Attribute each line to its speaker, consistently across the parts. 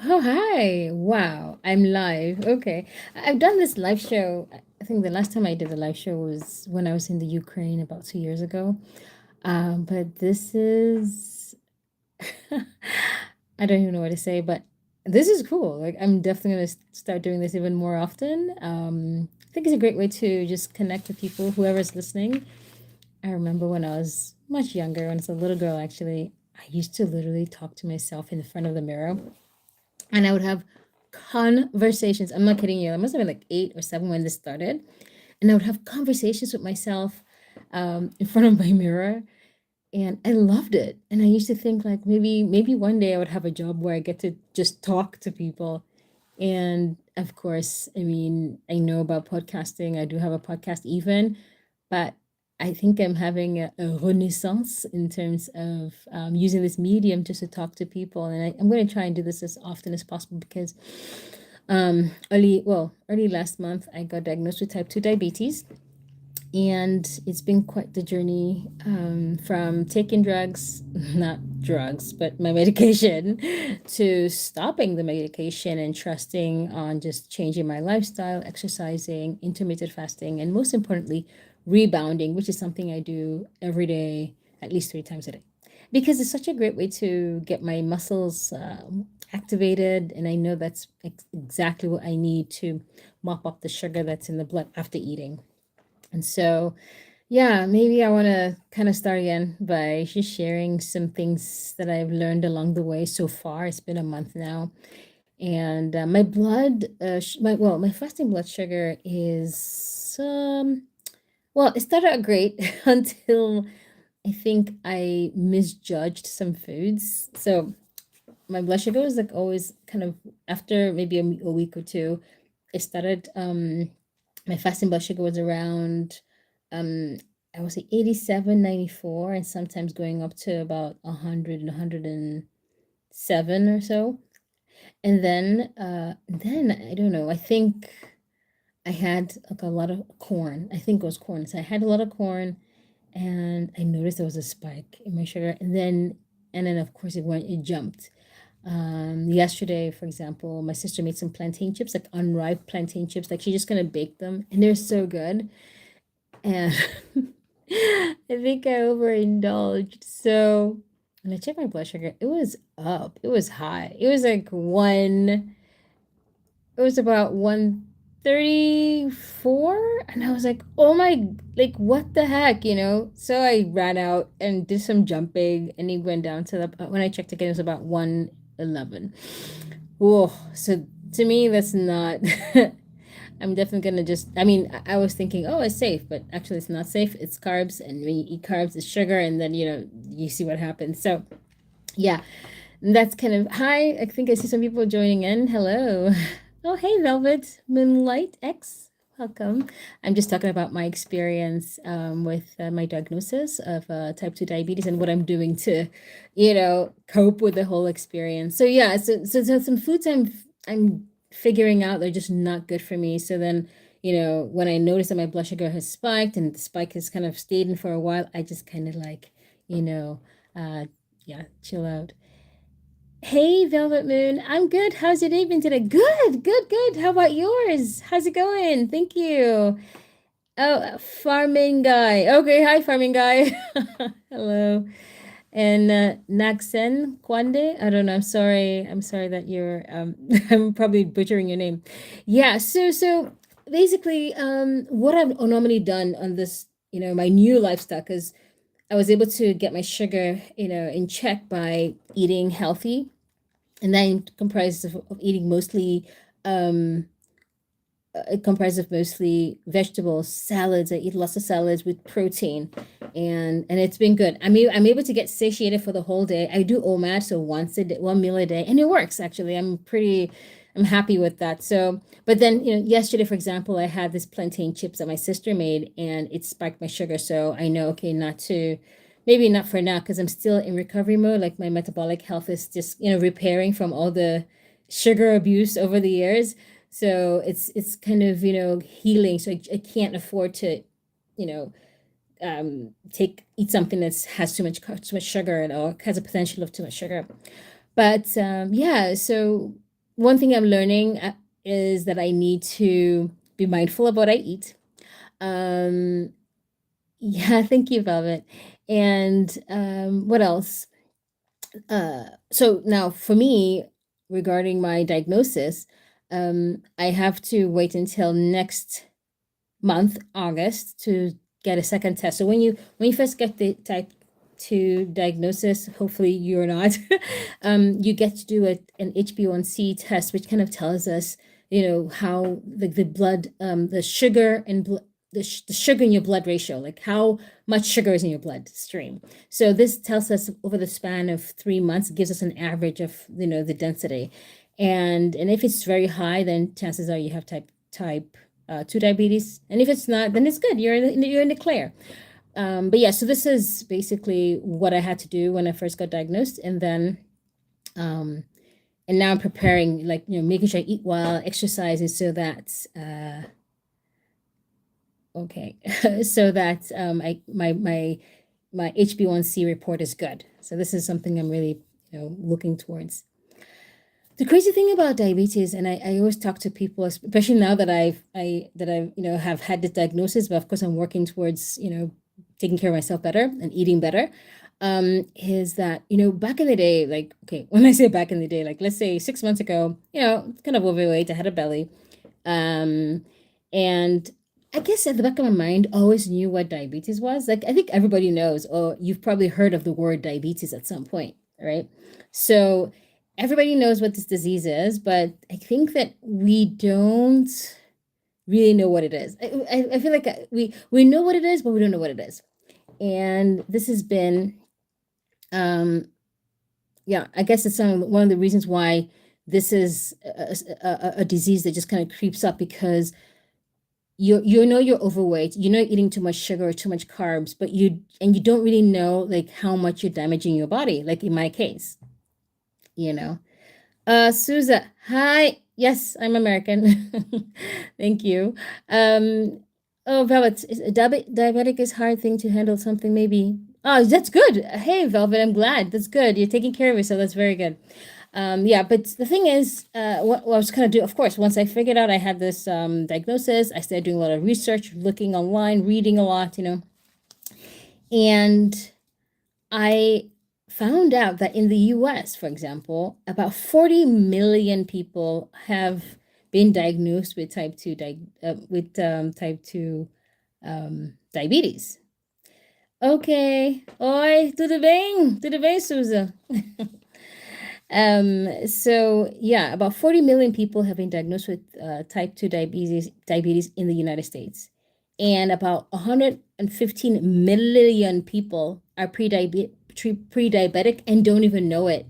Speaker 1: Oh, hi. Wow, I'm live. Okay. I've done this live show. I think the last time I did a live show was when I was in the Ukraine about 2 years ago. But this is, I don't even know what to say, but this is cool. Like, I'm definitely going to start doing this even more often. I think it's a great way to just connect with people, whoever's listening. I remember when I was much younger, when I was a little girl, actually, I used to literally talk to myself in the front of the mirror and I would have conversations. I'm not kidding you. I must have been like 8 or 7 when this started. And I would have conversations with myself in front of my mirror. And I loved it. And I used to think like maybe one day I would have a job where I get to just talk to people. And of course, I mean, I know about podcasting. I do have a podcast even, but I think I'm having a renaissance in terms of using this medium just to talk to people. And I'm going to try and do this as often as possible because early last month, I got diagnosed with type 2 diabetes. And it's been quite the journey from taking drugs, not drugs, but my medication, to stopping the medication and trusting on just changing my lifestyle, exercising, intermittent fasting, and most importantly, rebounding, which is something I do every day, at least 3 times a day. Because it's such a great way to get my muscles activated. And I know that's exactly what I need to mop up the sugar that's in the blood after eating. And so, yeah, maybe I want to kind of start again by just sharing some things that I've learned along the way so far. It's been a month now, and my blood, my fasting blood sugar is well, it started out great until I think I misjudged some foods. So my blood sugar was like always kind of after maybe a week or two, it started my fasting blood sugar was around um I would say 87, 94, and sometimes going up to about 100 and 107 or so. And then I don't know, I think I had like a lot of corn. I think it was corn. So I had a lot of corn and I noticed there was a spike in my sugar, and then of course it jumped. Yesterday, for example, my sister made some plantain chips, like unripe plantain chips. Like she's just gonna bake them, and they're so good. And I think I overindulged. So when I checked my blood sugar, it was up. It was high. It was like one. It was about 134, and I was like, "Oh my, like what the heck, you know?" So I ran out and did some jumping, and it went down to the when I checked again, it was about 111. Whoa! So to me, that's not. I'm definitely gonna just. I mean, I was thinking, oh, it's safe, but actually, it's not safe. It's carbs, and when you eat carbs, it's sugar, and then you see what happens. So yeah, that's kind of hi. I think I see some people joining in. Hello. Oh, hey, Velvet Moonlight X. Welcome. I'm just talking about my experience with my diagnosis of type 2 diabetes and what I'm doing to, cope with the whole experience. So yeah, so some foods I'm figuring out they're just not good for me. So then, when I notice that my blood sugar has spiked and the spike has kind of stayed in for a while, I just kind of like, you know, uh, yeah, chill out. Hey, Velvet Moon. I'm good. How's your day been today? Good, good, good. How about yours? How's it going? Thank you. Oh, farming guy. Okay, hi, farming guy. Hello. And Naxen Kwande. I don't know. I'm sorry. I'm sorry that you're I'm probably butchering your name. Yeah, so basically what I've normally done on this, my new lifestyle, because I was able to get my sugar, in check by eating healthy, and then comprises of eating mostly um it comprises of mostly vegetables, salads. I eat lots of salads with protein, and it's been good. I'm able to get satiated for the whole day. I do OMAD, so once a day, one meal a day, and it works actually. I'm happy with that. So, but then yesterday, for example, I had this plantain chips that my sister made, and it spiked my sugar. So I know, okay, not to, maybe not for now, because I'm still in recovery mode. Like my metabolic health is just repairing from all the sugar abuse over the years. So it's kind of healing. So I can't afford to you know take eat something that has too much sugar, and or has a potential of too much sugar. But yeah, so one thing I'm learning is that I need to be mindful of what I eat. Um, yeah, thank you, Velvet. And what else? So now for me, regarding my diagnosis, I have to wait until next month, August, to get a second test. So when you first get the type 2 diagnosis, hopefully you're not, you get to do an HbA1c test, which kind of tells us, how the blood, the sugar and the sugar in your blood ratio, like how much sugar is in your bloodstream. So this tells us over the span of 3 months, it gives us an average of, the density. And if it's very high, then chances are you have type 2 diabetes. And if it's not, then it's good. You're in the clear. But yeah, so this is basically what I had to do when I first got diagnosed, and then and now I'm preparing, like, making sure I eat well, exercising, so that okay, so that my HbA1c report is good. So this is something I'm really, looking towards. The crazy thing about diabetes, and I always talk to people, especially now that I've have had this diagnosis, but of course I'm working towards, taking care of myself better and eating better, is that, back in the day, like, okay, when I say back in the day, like, let's say 6 months ago, kind of overweight, I had a belly. Um, and I guess at the back of my mind, I always knew what diabetes was. Like, I think everybody knows, or you've probably heard of the word diabetes at some point, right? So everybody knows what this disease is, but I think that we don't really know what it is. I feel like we know what it is, but we don't know what it is. And this has been, um, yeah, I guess it's one of the reasons why this is a disease that just kind of creeps up, because you're overweight, eating too much sugar or too much carbs, but you don't really know, like, how much you're damaging your body, like in my case, you know. Souza, hi. Yes, I'm American. Thank you. Um, oh, Velvet, diabetic is hard thing to handle, something maybe. Oh, that's good. Hey, Velvet, I'm glad. That's good. You're taking care of yourself. That's very good. Yeah, but the thing is, what I was kind of do, of course, once I figured out I had this diagnosis, I started doing a lot of research, looking online, reading a lot, and I found out that in the US, for example, about 40 million people have been diagnosed with type 2 diabetes. Okay. Oi, tudo bem, Susan? So yeah, about 40 million people have been diagnosed with type 2 diabetes in the United States. And about 115 million people are pre-diabetic and don't even know it.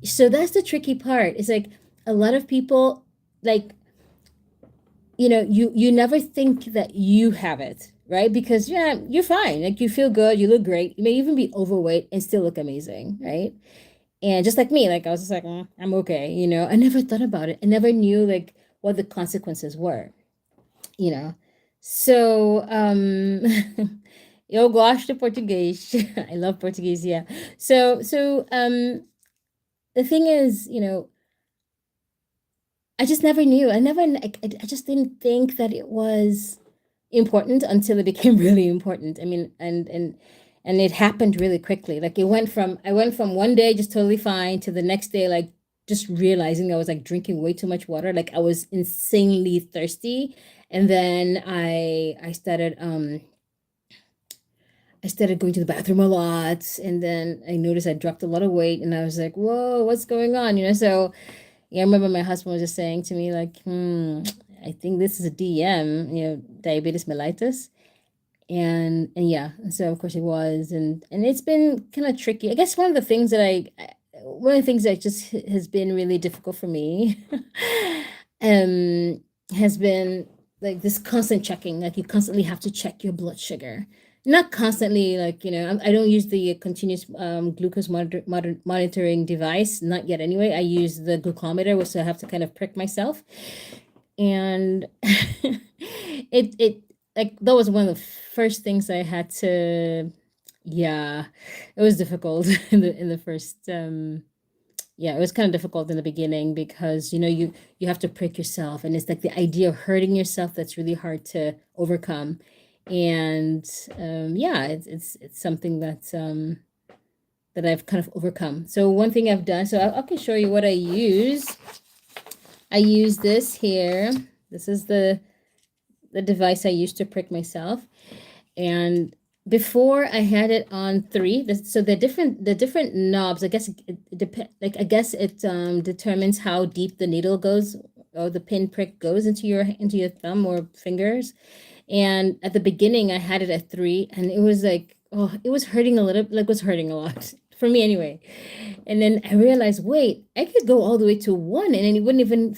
Speaker 1: So that's the tricky part. It's like a lot of people, like, you never think that you have it, right? Because yeah, you're fine. Like, you feel good, you look great. You may even be overweight and still look amazing, right? And just like me, like, I was just like, I'm okay, I never thought about it. I never knew, like, what the consequences were, you know. So, eu gosto de português. I love Portuguese, yeah. So, the thing is, I just never knew. I just didn't think that it was important until it became really important. I mean, and it happened really quickly. Like, I went from one day just totally fine to the next day, like, just realizing I was, like, drinking way too much water. Like, I was insanely thirsty. And then I started going to the bathroom a lot, and then I noticed I dropped a lot of weight, and I was like, whoa, what's going on? So yeah, I remember my husband was just saying to me, like, I think this is a DM, diabetes mellitus. And yeah, so of course it was, and it's been kind of tricky. I guess one of the things that just has been really difficult for me, um, has been, like, this constant checking. Like, you constantly have to check your blood sugar. Not constantly, like, I don't use the continuous glucose monitoring device, not yet anyway. I use the glucometer, which I have to kind of prick myself. And it like, that was one of the first things I had to, yeah, it was difficult in the first yeah, it was kind of difficult in the beginning because you have to prick yourself, and it's like the idea of hurting yourself that's really hard to overcome. And yeah, it's something that I've kind of overcome. So one thing I've done, so I can show you what I use. I use this here. This is the device I used to prick myself. And before I had it on three. So the different knobs, I guess it depend, like I guess it determines how deep the needle goes, or the pin prick goes into your thumb or fingers. And at the beginning I had it at three, and it was like, oh, it was hurting a little, like, was hurting a lot for me anyway. And then I realized, wait, I could go all the way to one, and then I wouldn't even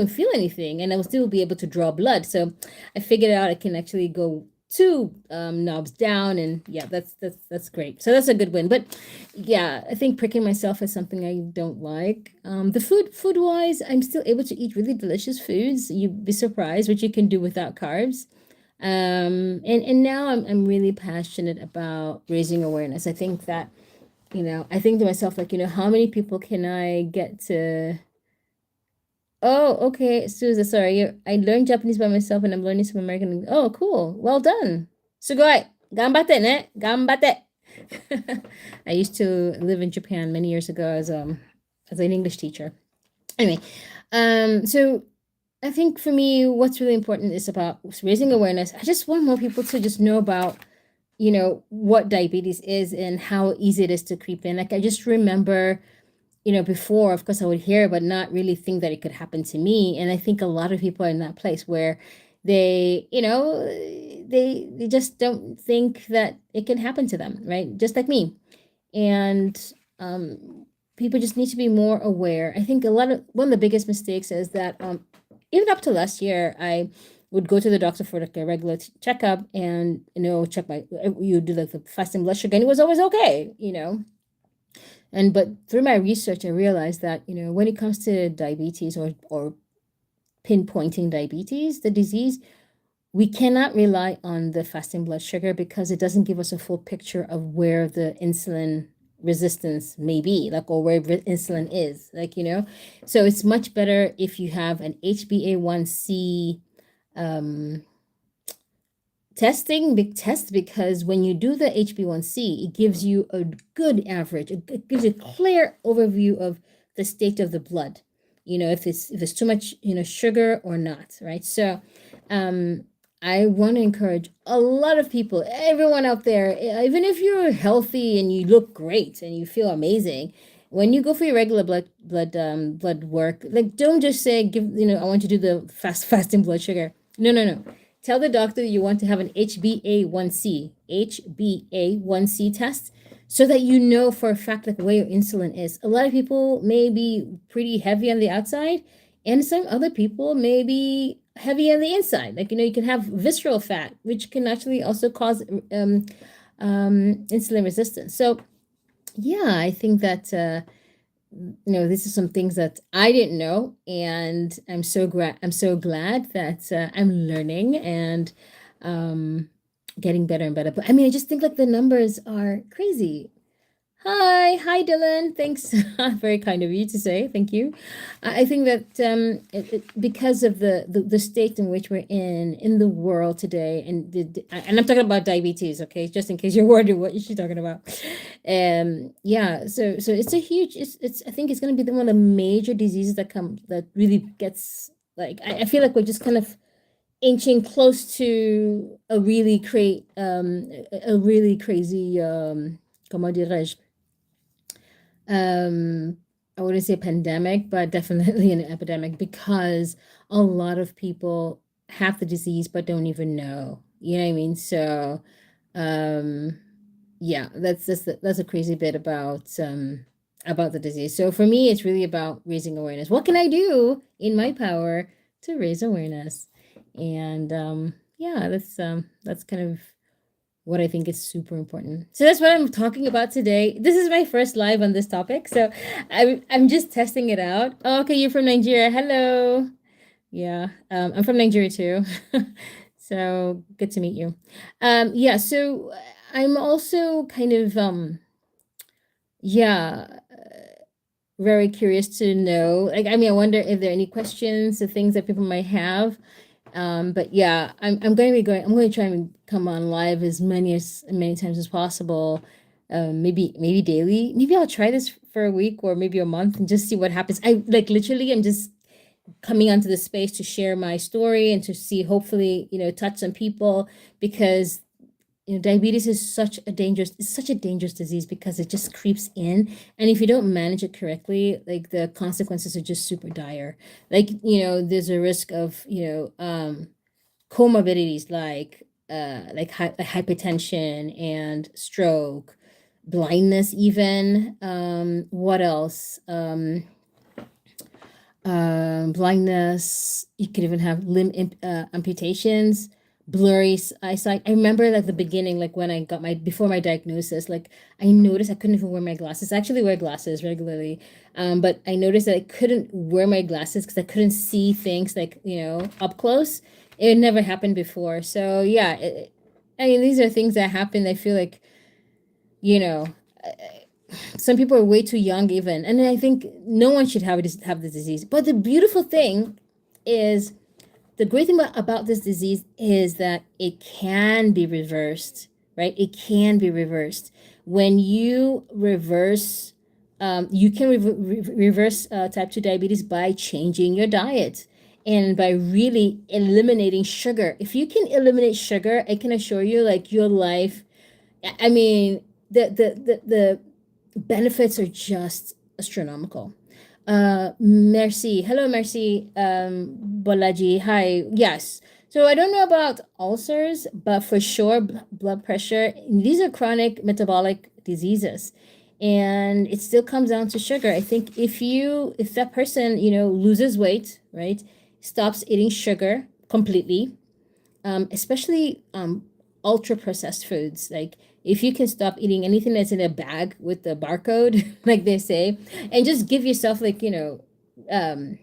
Speaker 1: feel anything, and I would still be able to draw blood. So I figured out I can actually go two knobs down, and yeah, that's great. So that's a good win. But yeah, I think pricking myself is something I don't like. The food wise, I'm still able to eat really delicious foods. You'd be surprised what you can do without carbs. And now I'm really passionate about raising awareness. I think that, I think to myself, like, how many people can I get to? Oh, okay, Susan, sorry. I learned Japanese by myself, and I'm learning some American. Oh, cool. Well done. Sugoi. Ganbatte ne. Ganbatte. I used to live in Japan many years ago as an English teacher. Anyway, so I think for me, what's really important is about raising awareness. I just want more people to just know about, what diabetes is and how easy it is to creep in. Like, I just remember, before, of course, I would hear, but not really think that it could happen to me. And I think a lot of people are in that place where they just don't think that it can happen to them, right? Just like me. And people just need to be more aware. I think one of the biggest mistakes is that even up to last year, I would go to the doctor for like a regular checkup, and check you do like the fasting blood sugar, and it was always okay. And but through my research, I realized that, when it comes to diabetes, or pinpointing diabetes, the disease, we cannot rely on the fasting blood sugar because it doesn't give us a full picture of where the insulin resistance may be, like, or where insulin is, like, So it's much better if you have an HbA1c um, big test, because when you do the HB1C, it gives you a good average. It gives you a clear overview of the state of the blood. If it's too much, sugar or not, right? So, I want to encourage a lot of people, everyone out there, even if you're healthy and you look great and you feel amazing, when you go for your regular blood work, like, don't just say, I want to do the fasting blood sugar. No, no, no. Tell the doctor you want to have an HbA1c test, so that you know for a fact, like, where your insulin is. A lot of people may be pretty heavy on the outside, and some other people may be heavy on the inside. Like, you can have visceral fat, which can actually also cause insulin resistance. So yeah, I think that this is some things that I didn't know, and I'm so glad that I'm learning and getting better and better. But I mean, I just think, like, the numbers are crazy. Hi, Dylan. Thanks. Very kind of you to say. Thank you. I think that because of the state in which we're in the world today, and I'm talking about diabetes, okay, just in case you're wondering what she's talking about. Yeah. So it's a huge. It's I think it's going to be one of the major diseases that really gets, like, I feel like we're just kind of inching close to a really crazy comment dirais-je, I wouldn't say pandemic, but definitely an epidemic, because a lot of people have the disease but don't even know. You know what I mean? So, um, yeah, that's a crazy bit about the disease. So for me, it's really about raising awareness. What can I do in my power to raise awareness? And yeah, that's kind of what I think is super important. So that's what I'm talking about today. This is my first live on this topic, so I'm just testing it out. Oh, okay, you're from Nigeria. Hello. Yeah, I'm from Nigeria too. So good to meet you. Yeah, so I'm also kind of yeah, very curious to know. Like, I mean, I wonder if there are any questions or things that people might have. But yeah, I'm going to be going. I'm going to try and come on live as many times as possible. Maybe daily. Maybe I'll try this for a week or maybe a month and just see what happens. I like literally. I'm just coming onto the space to share my story and to see, hopefully, touch some people, because diabetes is such a dangerous disease because it just creeps in, and if you don't manage it correctly, like the consequences are just super dire. Like, there's a risk of, comorbidities like hypertension and stroke, blindness even. What else? Blindness. You could even have amputations, blurry eyesight. I remember like the beginning, like when I got before my diagnosis, like I noticed I couldn't even wear my glasses. I actually wear glasses regularly, but I noticed that I couldn't wear my glasses because I couldn't see things like, up close. It had never happened before. So yeah, I mean, these are things that happen. I feel like, you know, some people are way too young even, and I think no one should have this disease. But the beautiful thing is, the great thing about this disease is that it can be reversed, right? It can be reversed. When you reverse, you can reverse type 2 diabetes by changing your diet and by really eliminating sugar. If you can eliminate sugar, I can assure you, like, your life, I mean, the benefits are just astronomical. Merci. Hello, Merci. Bolaji. Hi. Yes. So I don't know about ulcers, but for sure, blood pressure. These are chronic metabolic diseases, and it still comes down to sugar. I think if that person, loses weight, right, stops eating sugar completely, especially ultra processed foods. Like, if you can stop eating anything that's in a bag with the barcode, like they say, and just give yourself, like, um,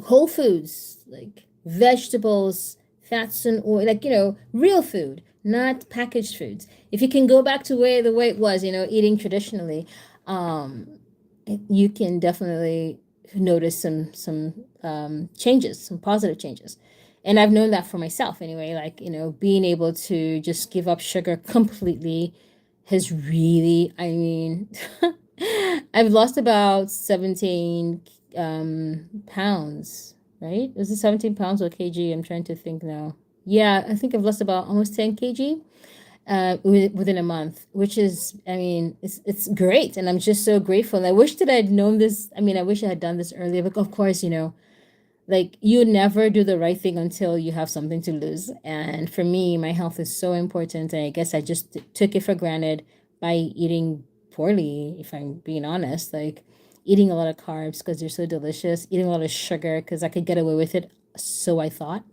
Speaker 1: whole foods, like vegetables, fats and oil, like, real food, not packaged foods. If you can go back to the way it was, eating traditionally, um, you can definitely notice some changes, some positive changes. And I've known that for myself anyway, like, being able to just give up sugar completely has really, I mean, I've lost about 17 pounds, right? Is it 17 pounds or kg? I'm trying to think now. Yeah, I think I've lost about almost 10 kg within a month, which is, I mean, it's great, and I'm just so grateful. And I wish that I'd known this. I mean, I wish I had done this earlier, but of course, like, you never do the right thing until you have something to lose. And for me, my health is so important, and I guess I just took it for granted by eating poorly, if I'm being honest. Like, eating a lot of carbs because they're so delicious, eating a lot of sugar because I could get away with it, so I thought.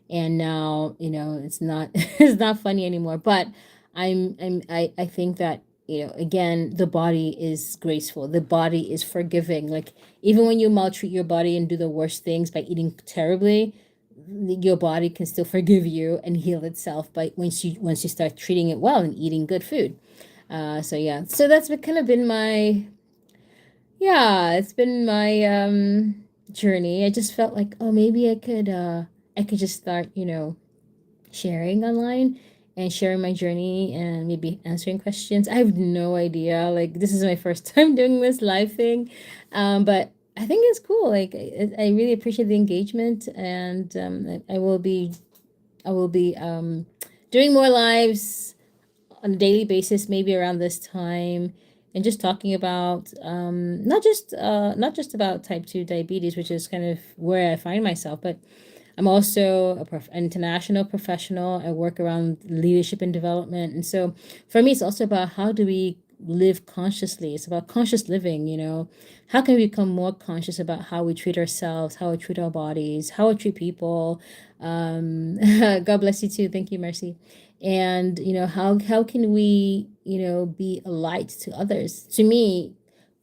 Speaker 1: And now, it's not it's not funny anymore. But I think that, again, the body is graceful, the body is forgiving. Like, even when you maltreat your body and do the worst things by eating terribly, your body can still forgive you and heal itself by once you start treating it well and eating good food. So yeah, so that's kind of been my, yeah, it's been my journey. I just felt like, oh, maybe I could just start, sharing online and sharing my journey and maybe answering questions. I have no idea. Like, this is my first time doing this live thing. But I think it's cool. Like, I really appreciate the engagement, and I will be doing more lives on a daily basis, maybe around this time, and just talking about not just about type 2 diabetes, which is kind of where I find myself, but I'm also an international professional. I work around leadership and development. And so for me, it's also about how do we live consciously? It's about conscious living. How can we become more conscious about how we treat ourselves, how we treat our bodies, how we treat people? God bless you too. Thank you, Mercy. And, how can we, be a light to others? To me,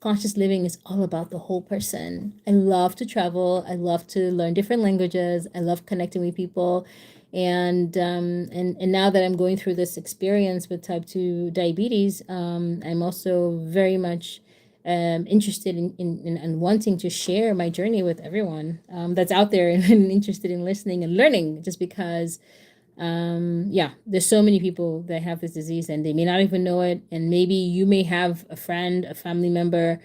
Speaker 1: conscious living is all about the whole person. I love to travel. I love to learn different languages. I love connecting with people. And now that I'm going through this experience with type 2 diabetes, I'm also very much interested in wanting to share my journey with everyone that's out there and interested in listening and learning, just because yeah, there's so many people that have this disease and they may not even know it. And maybe you may have a friend, a family member,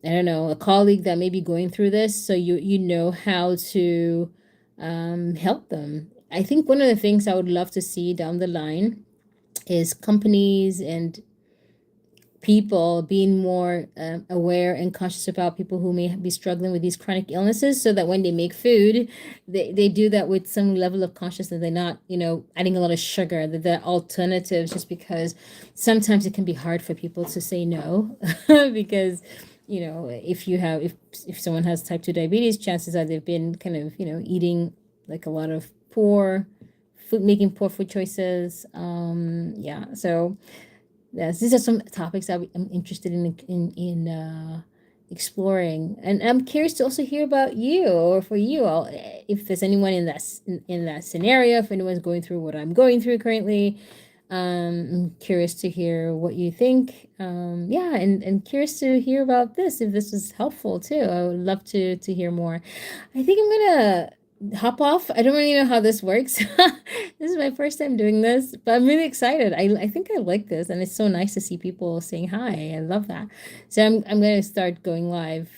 Speaker 1: I don't know, a colleague that may be going through this, so you know how to help them. I think one of the things I would love to see down the line is companies and people being more aware and conscious about people who may be struggling with these chronic illnesses, so that when they make food, they do that with some level of consciousness. They're not, adding a lot of sugar, that they're alternatives, just because sometimes it can be hard for people to say no because if someone has type 2 diabetes, chances are they've been kind of eating like a lot of poor food, making poor food choices. Yeah, so yes, these are some topics that I'm interested in exploring, and I'm curious to also hear about you, or for you all, if there's anyone in that scenario, if anyone's going through what I'm going through currently. I'm curious to hear what you think. Yeah, and curious to hear about this, if this was helpful too. I would love to hear more. I think I'm gonna hop off. I don't really know how this works. This is my first time doing this, but I'm really excited. I think I like this, and it's so nice to see people saying hi. I love that. So I'm gonna start going live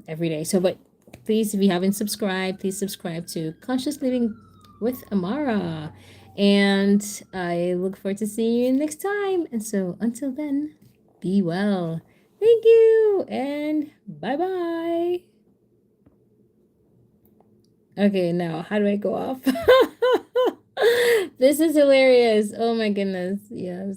Speaker 1: every day. So, but please, if you haven't subscribed, please subscribe to Conscious Living with Amara. And I look forward to seeing you next time. And so until then, be well. Thank you, and bye bye. Okay, now how do I go off? This is hilarious. Oh my goodness. Yes.